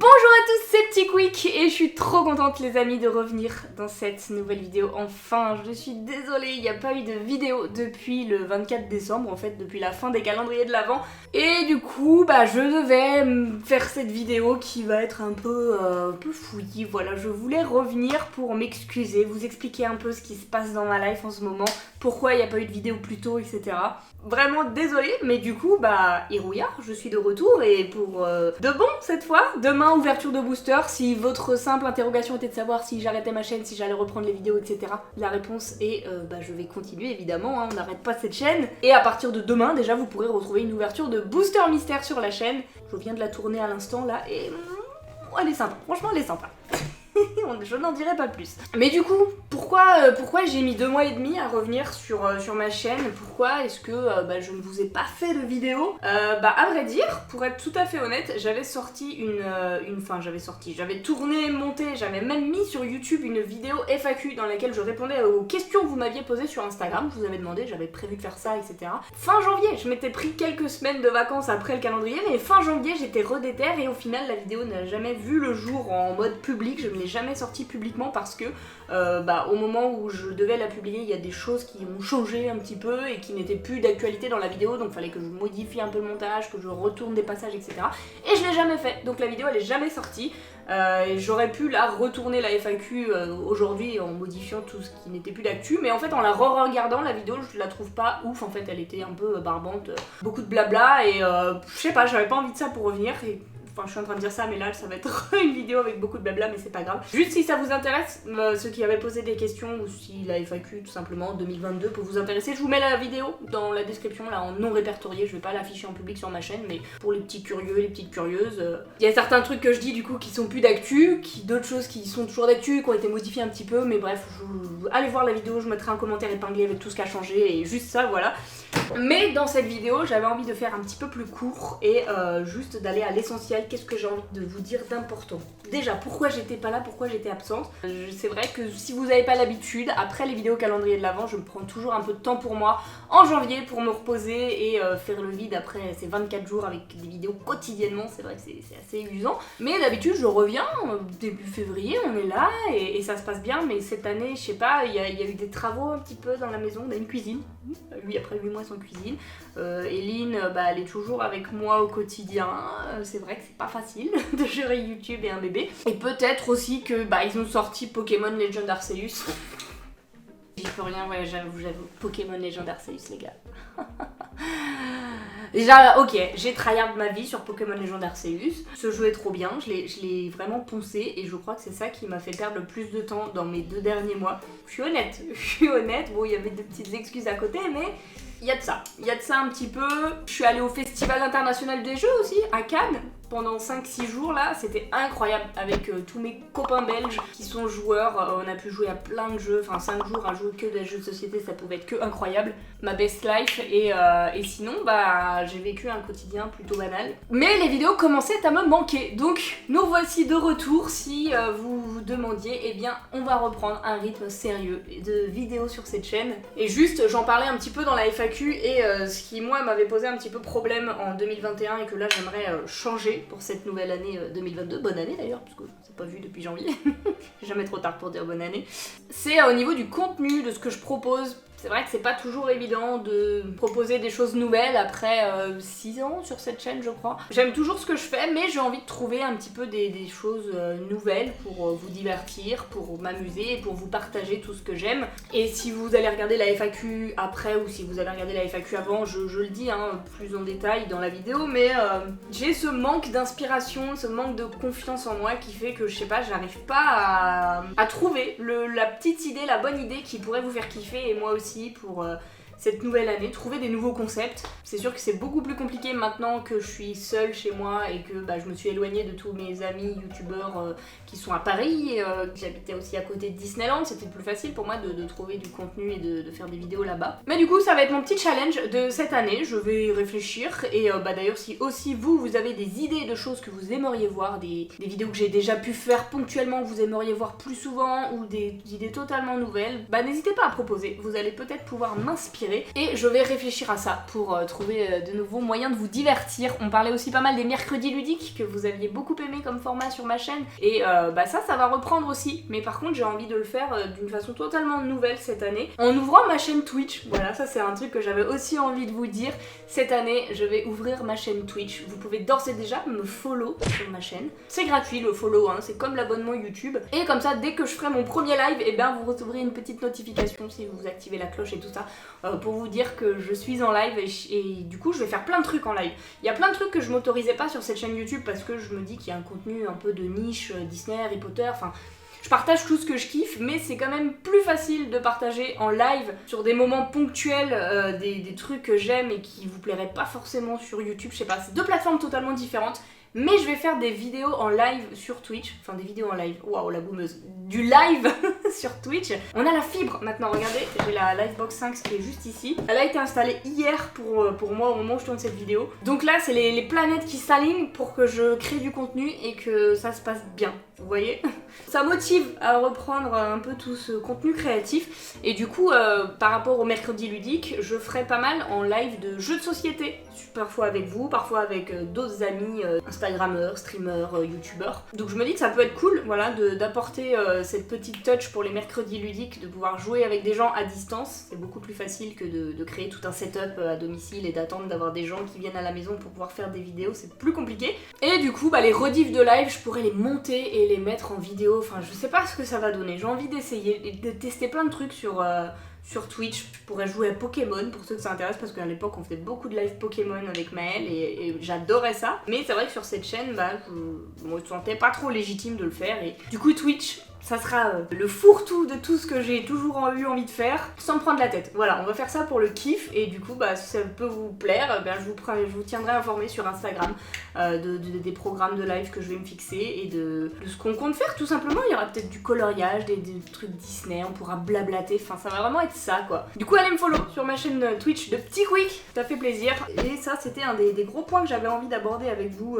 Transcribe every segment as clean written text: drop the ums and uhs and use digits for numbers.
Bonjour à tous, c'est Petit Quick et je suis trop contente les amis de revenir dans cette nouvelle vidéo. Enfin, je suis désolée, il n'y a pas eu de vidéo depuis le 24 décembre, en fait depuis la fin des calendriers de l'Avent. Et du coup, je devais faire cette vidéo qui va être un peu fouillie. Voilà, je voulais revenir pour m'excuser, vous expliquer un peu ce qui se passe dans ma life en ce moment, pourquoi il n'y a pas eu de vidéo plus tôt, etc. Vraiment désolée, mais du coup, Irouya, je suis de retour et pour de bon cette fois. Demain, ouverture de booster. Si votre simple interrogation était de savoir si j'arrêtais ma chaîne, si j'allais reprendre les vidéos, etc. La réponse est je vais continuer évidemment, hein, on n'arrête pas cette chaîne. Et à partir de demain, déjà, vous pourrez retrouver une ouverture de booster mystère sur la chaîne. Je viens de la tourner à l'instant là et elle est sympa. Franchement, elle est sympa. Je n'en dirai pas plus. Mais du coup, pourquoi j'ai mis 2 mois et demi à revenir sur ma chaîne? Pourquoi est-ce que je ne vous ai pas fait de vidéo? À vrai dire, pour être tout à fait honnête, j'avais tourné, monté, j'avais même mis sur YouTube une vidéo FAQ dans laquelle je répondais aux questions que vous m'aviez posées sur Instagram. Je vous avais demandé, j'avais prévu de faire ça, etc. Fin janvier, je m'étais pris quelques semaines de vacances après le calendrier, mais fin janvier, j'étais redéter et au final, la vidéo n'a jamais vu le jour en mode public. Je ne l'ai jamais sortie publiquement parce que au moment où je devais la publier, il y a des choses qui ont changé un petit peu et qui n'étaient plus d'actualité dans la vidéo, donc il fallait que je modifie un peu le montage, que je retourne des passages, etc. Et je l'ai jamais fait, donc la vidéo elle est jamais sortie. J'aurais pu la retourner la FAQ aujourd'hui en modifiant tout ce qui n'était plus d'actu, mais en fait en la re-regardant la vidéo je la trouve pas ouf, en fait elle était un peu barbante, beaucoup de blabla et je sais pas, j'avais pas envie de ça pour revenir et... Enfin, je suis en train de dire ça, mais là, ça va être une vidéo avec beaucoup de blabla, mais c'est pas grave. Juste si ça vous intéresse, ceux qui avaient posé des questions, ou si la FAQ, tout simplement, 2022 peut vous intéresser, je vous mets la vidéo dans la description, là, en non répertorié. Je vais pas l'afficher en public sur ma chaîne, mais pour les petits curieux, les petites curieuses, il y a certains trucs que je dis, du coup, qui sont plus d'actu, d'autres choses qui sont toujours d'actu, qui ont été modifiées un petit peu, mais bref, allez voir la vidéo, je mettrai un commentaire épinglé avec tout ce qui a changé, et juste ça, voilà. Mais dans cette vidéo, j'avais envie de faire un petit peu plus court et juste d'aller à l'essentiel. Qu'est-ce que j'ai envie de vous dire d'important? Déjà, pourquoi j'étais pas là, pourquoi j'étais absente? C'est vrai que si vous n'avez pas l'habitude, après les vidéos calendrier de l'Avent, je me prends toujours un peu de temps pour moi en janvier pour me reposer et faire le vide après ces 24 jours avec des vidéos quotidiennement. C'est vrai que c'est assez usant. Mais d'habitude, je reviens début février, on est là et ça se passe bien. Mais cette année, je sais pas, il y a eu des travaux un petit peu dans la maison. On a une cuisine. Lui, après 8 mois, son cuisine. Eline, elle est toujours avec moi au quotidien. C'est vrai que c'est pas facile de gérer YouTube et un bébé. Et peut-être aussi que ils ont sorti Pokémon Legend Arceus. J'y peux rien, ouais, j'avoue, Pokémon Legend Arceus, les gars. Déjà, ok, j'ai tryhard ma vie sur Pokémon Legend Arceus. Ce jeu est trop bien, je l'ai vraiment poncé et je crois que c'est ça qui m'a fait perdre le plus de temps dans mes 2 derniers mois. Je suis honnête. Bon, il y avait des petites excuses à côté, mais il y a de ça un petit peu. Je suis allée au Festival International des Jeux aussi, à Cannes. Pendant 5-6 jours là, c'était incroyable avec tous mes copains belges qui sont joueurs. On a pu jouer à plein de jeux, enfin 5 jours à jouer que des jeux de société, ça pouvait être que incroyable. Ma best life et sinon j'ai vécu un quotidien plutôt banal. Mais les vidéos commençaient à me manquer, donc nous voici de retour. Si vous vous demandiez, eh bien on va reprendre un rythme sérieux de vidéos sur cette chaîne. Et juste, j'en parlais un petit peu dans la FAQ et ce qui moi m'avait posé un petit peu problème en 2021 et que là j'aimerais changer pour cette nouvelle année 2022, bonne année d'ailleurs, parce que c'est pas vu depuis janvier, jamais trop tard pour dire bonne année, c'est au niveau du contenu, de ce que je propose. C'est vrai que c'est pas toujours évident de proposer des choses nouvelles après 6 ans sur cette chaîne, je crois. J'aime toujours ce que je fais, mais j'ai envie de trouver un petit peu des choses nouvelles pour vous divertir, pour m'amuser et pour vous partager tout ce que j'aime. Et si vous allez regarder la FAQ après ou si vous avez regardé la FAQ avant, je le dis plus en détail dans la vidéo, mais j'ai ce manque d'inspiration, ce manque de confiance en moi qui fait que, je sais pas, j'arrive pas à trouver la petite idée, la bonne idée qui pourrait vous faire kiffer et moi aussi pour cette nouvelle année, trouver des nouveaux concepts. C'est sûr que c'est beaucoup plus compliqué maintenant que je suis seule chez moi et que je me suis éloignée de tous mes amis youtubeurs qui sont à Paris. J'habitais aussi à côté de Disneyland, c'était plus facile pour moi de trouver du contenu et de faire des vidéos là-bas. Mais du coup ça va être mon petit challenge de cette année, je vais y réfléchir et d'ailleurs si aussi vous avez des idées de choses que vous aimeriez voir, des vidéos que j'ai déjà pu faire ponctuellement que vous aimeriez voir plus souvent ou des idées totalement nouvelles, n'hésitez pas à proposer, vous allez peut-être pouvoir m'inspirer. préférés. Et je vais réfléchir à ça pour trouver de nouveaux moyens de vous divertir. On parlait aussi pas mal des mercredis ludiques que vous aviez beaucoup aimé comme format sur ma chaîne. Et ça va reprendre aussi. Mais par contre j'ai envie de le faire d'une façon totalement nouvelle cette année. En ouvrant ma chaîne Twitch. Voilà, ça c'est un truc que j'avais aussi envie de vous dire. Cette année je vais ouvrir ma chaîne Twitch. Vous pouvez d'ores et déjà me follow sur ma chaîne. C'est gratuit le follow, hein, c'est comme l'abonnement YouTube. Et comme ça dès que je ferai mon premier live, et bien vous recevrez une petite notification si vous activez la cloche et tout ça pour vous dire que je suis en live et du coup je vais faire plein de trucs en live. Il y a plein de trucs que je m'autorisais pas sur cette chaîne YouTube parce que je me dis qu'il y a un contenu un peu de niche, Disney, Harry Potter, enfin je partage tout ce que je kiffe, mais c'est quand même plus facile de partager en live sur des moments ponctuels des trucs que j'aime et qui vous plairaient pas forcément sur YouTube, je sais pas, c'est deux plateformes totalement différentes. Mais je vais faire des vidéos en live sur Twitch. Enfin des vidéos en live, waouh la boumeuse. Du live sur Twitch. On a la fibre maintenant, regardez, j'ai la Livebox 5 qui est juste ici. Elle a été installée hier pour moi au moment où je tourne cette vidéo. Donc là c'est les planètes qui s'alignent pour que je crée du contenu et que ça se passe bien. Vous voyez? Ça motive à reprendre un peu tout ce contenu créatif. Et du coup, par rapport au mercredi ludique, je ferai pas mal en live de jeux de société. Parfois avec vous, parfois avec d'autres amis, instagrammeurs, streamers, youtubeurs. Donc je me dis que ça peut être cool, voilà, d'apporter cette petite touch pour les mercredis ludiques, de pouvoir jouer avec des gens à distance. C'est beaucoup plus facile que de créer tout un setup à domicile et d'attendre d'avoir des gens qui viennent à la maison pour pouvoir faire des vidéos, c'est plus compliqué. Et du coup, les rediffs de live, je pourrais les monter et les mettre en vidéo, enfin je sais pas ce que ça va donner, j'ai envie d'essayer, de tester plein de trucs sur Twitch. Je pourrais jouer à Pokémon pour ceux que ça intéresse parce qu'à l'époque on faisait beaucoup de live Pokémon avec Maëlle et j'adorais ça. Mais c'est vrai que sur cette chaîne, je me sentais pas trop légitime de le faire et du coup Twitch, ça sera le fourre-tout de tout ce que j'ai toujours eu envie de faire sans me prendre la tête. Voilà, on va faire ça pour le kiff et du coup si ça peut vous plaire, je vous tiendrai informé sur Instagram des programmes de live que je vais me fixer et de ce qu'on compte faire tout simplement. Il y aura peut-être du coloriage, des trucs Disney, on pourra blablater, enfin ça va vraiment être ça quoi. Du coup allez me follow sur ma chaîne Twitch de Petit Quick, ça fait plaisir. Et ça c'était un des gros points que j'avais envie d'aborder avec vous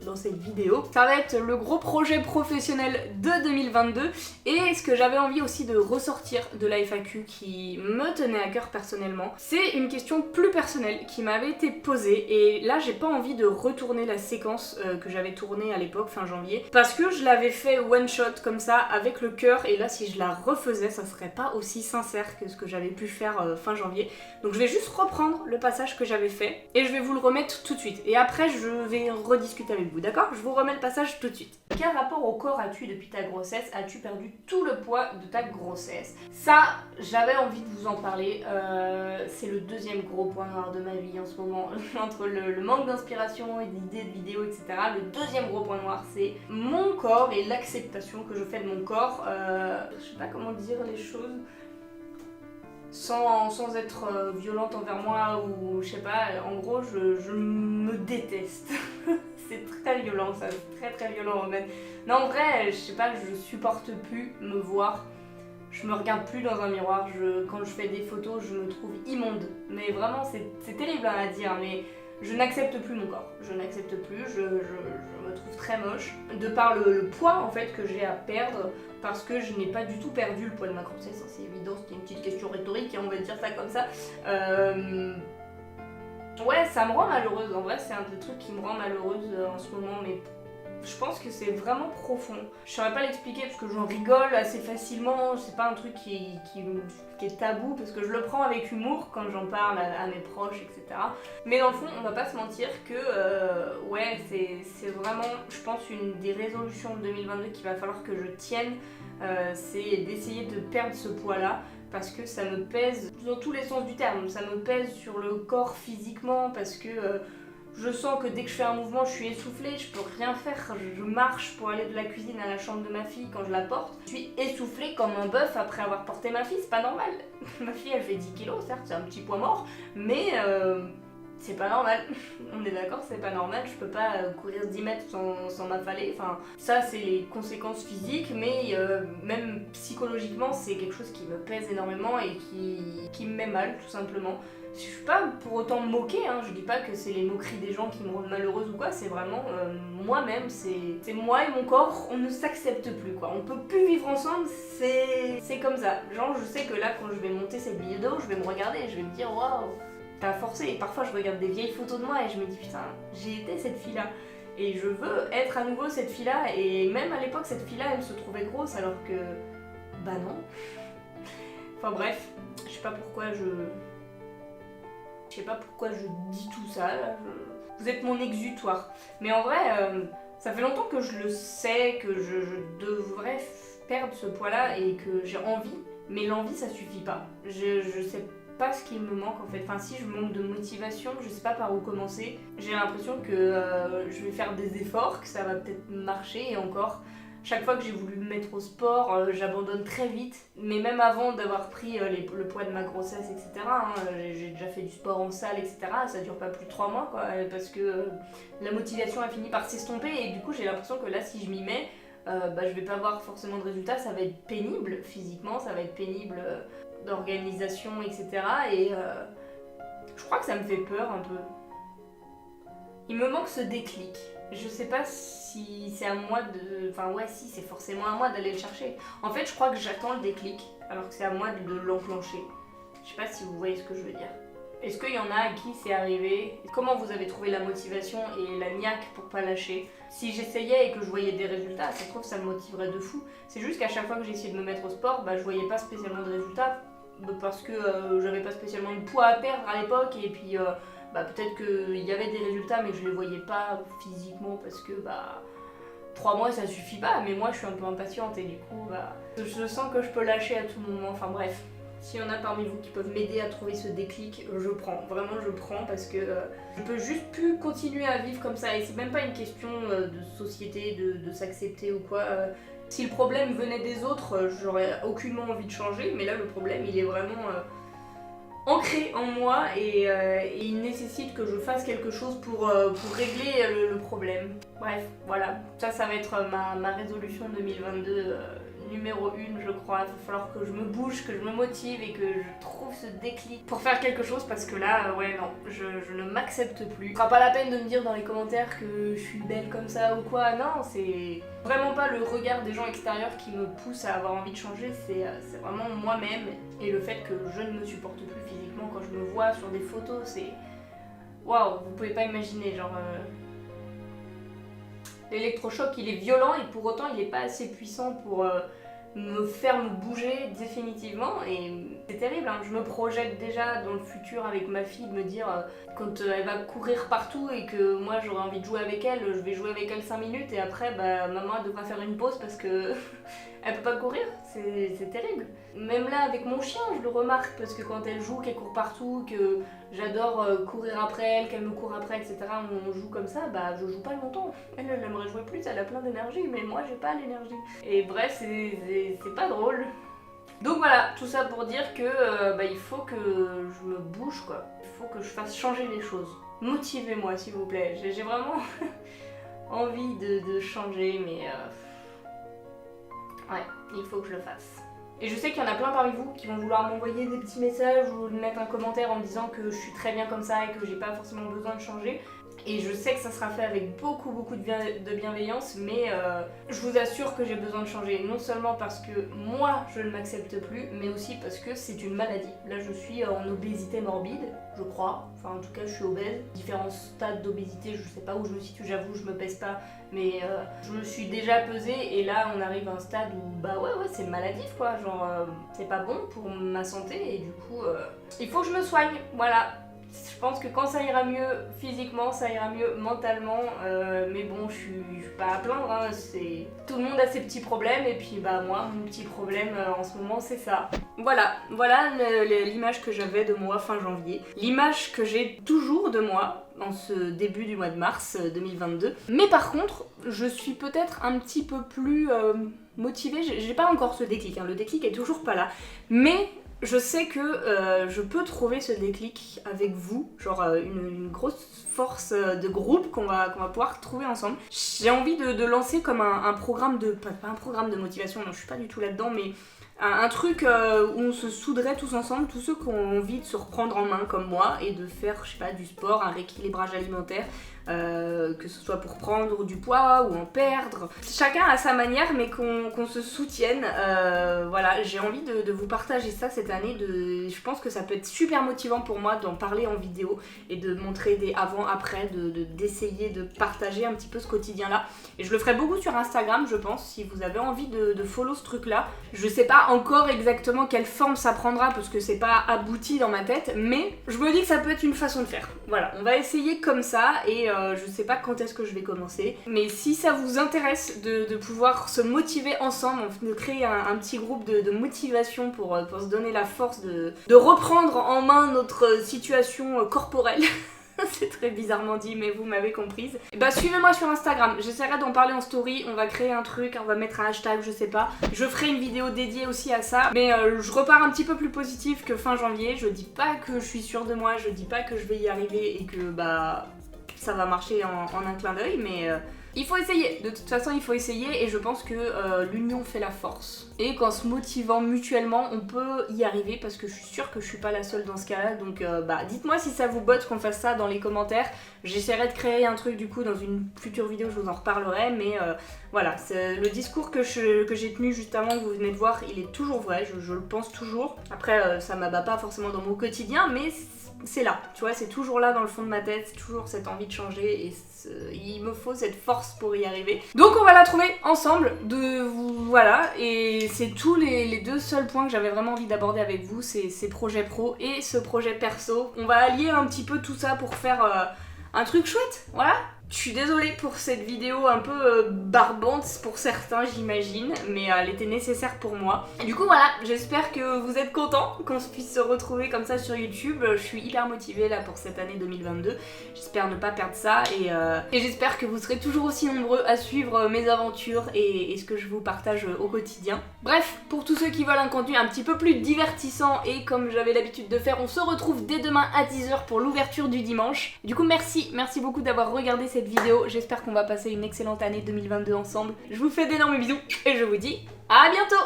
dans cette vidéo. Ça va être le gros projet professionnel de 2022. Et ce que j'avais envie aussi de ressortir de la FAQ qui me tenait à cœur personnellement, c'est une question plus personnelle qui m'avait été posée et là j'ai pas envie de retourner la séquence que j'avais tournée à l'époque fin janvier parce que je l'avais fait one shot comme ça avec le cœur et là si je la refaisais ça serait pas aussi sincère que ce que j'avais pu faire fin janvier. Donc je vais juste reprendre le passage que j'avais fait et je vais vous le remettre tout de suite et après je vais rediscuter avec vous, d'accord? Je vous remets le passage tout de suite. Quel rapport au corps as-tu depuis ta grossesse? As-tu perdu tout le poids de ta grossesse? Ça, j'avais envie de vous en parler. C'est le deuxième gros point noir de ma vie en ce moment. Entre le manque d'inspiration et d'idées de vidéos, etc. Le deuxième gros point noir, c'est mon corps et l'acceptation que je fais de mon corps. Je sais pas comment dire les choses sans être violente envers moi ou je sais pas. En gros, je me déteste. C'est très violent ça, c'est très violent Romaine. Non en vrai, je sais pas, je supporte plus me voir. Je me regarde plus dans un miroir, quand je fais des photos, je me trouve immonde. Mais vraiment, c'est terrible à dire, mais je n'accepte plus mon corps. Je n'accepte plus, je me trouve très moche. De par le poids en fait que j'ai à perdre, parce que je n'ai pas du tout perdu le poids de ma grossesse, c'est évident, c'était une petite question rhétorique, on va dire ça comme ça. Ouais, ça me rend malheureuse, en vrai c'est un des trucs qui me rend malheureuse en ce moment, mais je pense que c'est vraiment profond. Je saurais pas l'expliquer parce que j'en rigole assez facilement, c'est pas un truc qui est tabou parce que je le prends avec humour quand j'en parle à mes proches, etc. Mais dans le fond, on va pas se mentir que ouais, c'est vraiment, je pense, une des résolutions de 2022 qu'il va falloir que je tienne, c'est d'essayer de perdre ce poids-là. Parce que ça me pèse dans tous les sens du terme, ça me pèse sur le corps physiquement parce que je sens que dès que je fais un mouvement je suis essoufflée, je peux rien faire, je marche pour aller de la cuisine à la chambre de ma fille quand je la porte. Je suis essoufflée comme un bœuf après avoir porté ma fille, c'est pas normal. Ma fille elle fait 10 kilos, certes c'est un petit poids mort, mais c'est pas normal. On est d'accord, c'est pas normal, je peux pas courir 10 mètres sans m'affaler. Enfin, ça c'est les conséquences physiques, mais même psychologiquement c'est quelque chose qui me pèse énormément et qui me met mal tout simplement. Je suis pas pour autant moquée, hein. Je dis pas que c'est les moqueries des gens qui me rendent malheureuse ou quoi, c'est vraiment moi-même, c'est moi et mon corps, on ne s'accepte plus quoi, on peut plus vivre ensemble, c'est comme ça. Genre je sais que là quand je vais monter cette vidéo, je vais me regarder et je vais me dire waouh, t'as forcé. Et parfois je regarde des vieilles photos de moi et je me dis putain, j'ai été cette fille-là. Et je veux être à nouveau cette fille-là, et même à l'époque cette fille-là elle se trouvait grosse alors que... bah non. Enfin bref, je sais pas pourquoi je dis tout ça, là. Vous êtes mon exutoire. Mais en vrai, ça fait longtemps que je le sais, que je devrais perdre ce poids-là et que j'ai envie. Mais l'envie, ça suffit pas. Je sais pas ce qui me manque en fait. Enfin si, je manque de motivation, je sais pas par où commencer. J'ai l'impression que je vais faire des efforts, que ça va peut-être marcher, et encore... Chaque fois que j'ai voulu me mettre au sport, j'abandonne très vite. Mais même avant d'avoir pris le poids de ma grossesse, etc., hein, j'ai déjà fait du sport en salle, etc., ça dure pas plus de 3 mois, quoi, parce que la motivation a fini par s'estomper, et du coup j'ai l'impression que là, si je m'y mets, je vais pas avoir forcément de résultats, ça va être pénible physiquement, ça va être pénible d'organisation, etc., et je crois que ça me fait peur un peu. Il me manque ce déclic. Je sais pas si c'est à moi de... Enfin ouais, si, c'est forcément à moi d'aller le chercher. En fait, je crois que j'attends le déclic, alors que c'est à moi de l'enclencher. Je sais pas si vous voyez ce que je veux dire. Est-ce qu'il y en a à qui c'est arrivé? Comment vous avez trouvé la motivation et la niaque pour pas lâcher? Si j'essayais et que je voyais des résultats, ça se trouve ça me motiverait de fou. C'est juste qu'à chaque fois que j'ai essayé de me mettre au sport, je voyais pas spécialement de résultats, parce que j'avais pas spécialement de poids à perdre à l'époque, et puis... peut-être qu'il y avait des résultats mais que je les voyais pas physiquement parce que 3 mois ça suffit pas, mais moi je suis un peu impatiente et du coup je sens que je peux lâcher à tout moment. Enfin bref, s'il y en a parmi vous qui peuvent m'aider à trouver ce déclic, je prends, vraiment je prends, parce que je peux juste plus continuer à vivre comme ça, et c'est même pas une question de société, de s'accepter ou quoi. Si le problème venait des autres, j'aurais aucunement envie de changer, mais là le problème il est vraiment... ancré en moi, et il nécessite que je fasse quelque chose pour régler le problème. Bref, voilà, ça va être ma résolution 2022 numéro 1, je crois. Il va falloir que je me bouge, que je me motive et que je trouve ce déclic pour faire quelque chose, parce que là, ouais, non, je ne m'accepte plus. Ce sera pas la peine de me dire dans les commentaires que je suis belle comme ça ou quoi, non, c'est vraiment pas le regard des gens extérieurs qui me pousse à avoir envie de changer, c'est vraiment moi-même, et le fait que je ne me supporte plus physiquement quand je me vois sur des photos, c'est... Waouh, vous pouvez pas imaginer, genre... L'électrochoc il est violent, et pour autant il est pas assez puissant pour me faire me bouger définitivement, et c'est terrible, hein. Je me projette déjà dans le futur avec ma fille, de me dire quand elle va courir partout et que moi j'aurai envie de jouer avec elle, je vais jouer avec elle 5 minutes, et après maman elle devra faire une pause parce que elle peut pas courir, c'est terrible. Même là avec mon chien je le remarque, parce que quand elle joue, qu'elle court partout, que j'adore courir après elle, qu'elle me court après, etc., on joue comme ça, je joue pas longtemps. Elle aimerait jouer plus, elle a plein d'énergie, mais moi j'ai pas l'énergie. Et bref, c'est pas drôle. Donc voilà, tout ça pour dire que il faut que je me bouge quoi. Il faut que je fasse changer les choses. Motivez-moi s'il vous plaît, j'ai vraiment envie de changer, mais ouais, il faut que je le fasse. Et je sais qu'il y en a plein parmi vous qui vont vouloir m'envoyer des petits messages ou mettre un commentaire en me disant que je suis très bien comme ça et que j'ai pas forcément besoin de changer. Et je sais que ça sera fait avec beaucoup de bienveillance, mais je vous assure que j'ai besoin de changer. Non seulement parce que moi je ne m'accepte plus, mais aussi parce que c'est une maladie. Là je suis en obésité morbide, je crois. Enfin en tout cas je suis obèse. Différents stades d'obésité, je sais pas où je me situe, j'avoue, je me pèse pas. Mais je me suis déjà pesée, et là on arrive à un stade où ouais c'est maladif quoi. Genre c'est pas bon pour ma santé, et du coup il faut que je me soigne, voilà. Je pense que quand ça ira mieux physiquement, ça ira mieux mentalement, mais bon, je suis pas à plaindre, hein, tout le monde a ses petits problèmes, et puis moi, mon petit problème en ce moment, c'est ça. Voilà l'image que j'avais de moi fin janvier, l'image que j'ai toujours de moi en ce début du mois de mars 2022. Mais par contre, je suis peut-être un petit peu plus motivée, j'ai pas encore ce déclic, hein, le déclic est toujours pas là, mais je sais que je peux trouver ce déclic avec vous, genre une grosse force de groupe qu'on va pouvoir trouver ensemble. J'ai envie de lancer comme un programme de... Pas un programme de motivation, non je suis pas du tout là-dedans, mais un truc où on se souderait tous ensemble, tous ceux qui ont envie de se reprendre en main comme moi et de faire, je sais pas, du sport, un rééquilibrage alimentaire, que ce soit pour prendre du poids ou en perdre. Chacun à sa manière, mais qu'on se soutienne. Voilà, j'ai envie de vous partager ça cette année. Je pense que ça peut être super motivant pour moi d'en parler en vidéo et de montrer des avant-après, d'essayer de partager un petit peu ce quotidien-là. Et je le ferai beaucoup sur Instagram, je pense, si vous avez envie de follow ce truc-là. Je sais pas encore exactement quelle forme ça prendra parce que c'est pas abouti dans ma tête, mais je me dis que ça peut être une façon de faire. Voilà, on va essayer comme ça et je sais pas quand est-ce que je vais commencer, mais si ça vous intéresse de pouvoir se motiver ensemble, de créer un petit groupe de motivation pour se donner la force de reprendre en main notre situation corporelle. C'est très bizarrement dit, mais vous m'avez comprise. Bah suivez-moi sur Instagram, j'essaierai d'en parler en story, on va créer un truc, on va mettre un hashtag, je sais pas. Je ferai une vidéo dédiée aussi à ça, mais je repars un petit peu plus positif que fin janvier. Je dis pas que je suis sûre de moi, je dis pas que je vais y arriver et que bah ça va marcher en un clin d'œil, mais il faut essayer. De toute façon, il faut essayer et je pense que l'union fait la force. Et qu'en se motivant mutuellement, on peut y arriver parce que je suis sûre que je suis pas la seule dans ce cas-là. Donc bah dites-moi si ça vous botte qu'on fasse ça dans les commentaires. J'essaierai de créer un truc du coup dans une future vidéo, je vous en reparlerai. Mais voilà, le discours que j'ai tenu juste avant que vous venez de voir, il est toujours vrai, je le pense toujours. Après, ça m'abat pas forcément dans mon quotidien, mais c'est là, tu vois, c'est toujours là dans le fond de ma tête, c'est toujours cette envie de changer et il me faut cette force pour y arriver. Donc on va la trouver ensemble, voilà, et c'est tous les deux seuls points que j'avais vraiment envie d'aborder avec vous, ces projets pro et ce projet perso. On va allier un petit peu tout ça pour faire un truc chouette, voilà. Je suis désolée pour cette vidéo un peu barbante pour certains j'imagine, mais elle était nécessaire pour moi. Et du coup voilà, j'espère que vous êtes contents qu'on puisse se retrouver comme ça sur YouTube. Je suis hyper motivée là pour cette année 2022, j'espère ne pas perdre ça et j'espère que vous serez toujours aussi nombreux à suivre mes aventures et ce que je vous partage au quotidien. Bref, pour tous ceux qui veulent un contenu un petit peu plus divertissant et comme j'avais l'habitude de faire, on se retrouve dès demain à 10h pour l'ouverture du dimanche. Du coup merci beaucoup d'avoir regardé cette vidéo, j'espère qu'on va passer une excellente année 2022 ensemble. Je vous fais d'énormes bisous et je vous dis à bientôt.